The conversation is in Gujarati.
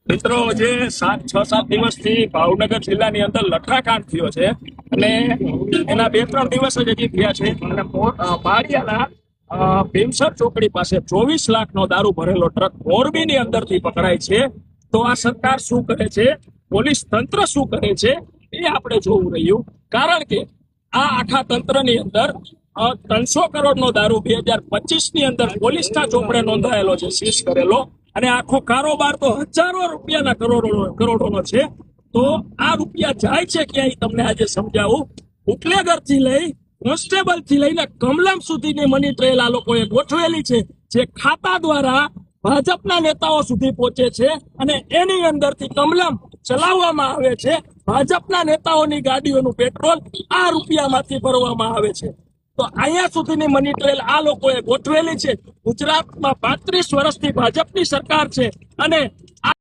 મિત્રો, જે 6-7 દિવસથી ભાવનગર જિલ્લાની અંદર લઠ્ઠાકાંડ થયો છે અને એના 2-3 દિવસ જ હજી થયા છે અને બારિયાના ભીમસર ચોકડી પાસે 24 લાખનો દારૂ ભરેલો ટ્રક મોરબીની અંદરથી પકડાય છે. તો આ સરકાર શું કરે છે, પોલીસ તંત્ર શું કરે છે, એ આપણે જોવું રહ્યું. કારણ કે આ આખા તંત્રની અંદર 300 કરોડનો દારૂ 2025ની અંદર પોલીસના ચોપડે નોંધાયેલો છે, સીઝ કરેલો. અને આખો કારોબાર તો હજારો રૂપિયાના કરોડોનો છે. તો આ રૂપિયા જાય છે ક્યાંય, તમને આજે સમજાવું. બુટલેગર થી લઈ કોન્સ્ટેબલ થી લઈને કમલમ સુધીની મની ટ્રેલ આ લોકોએ ગોઠવેલી છે, જે ખાતા દ્વારા ભાજપના નેતાઓ સુધી પહોંચે છે અને એની અંદરથી કમલમ ચલાવવામાં આવે છે. ભાજપના નેતાઓની ગાડીઓનું પેટ્રોલ આ રૂપિયામાંથી ભરવામાં આવે છે. તો અહીંયા સુધીની મની ટ્રેલ આ લોકોએ ગોઠવેલી છે. ગુજરાતમાં 35 વર્ષથી ભાજપની સરકાર છે અને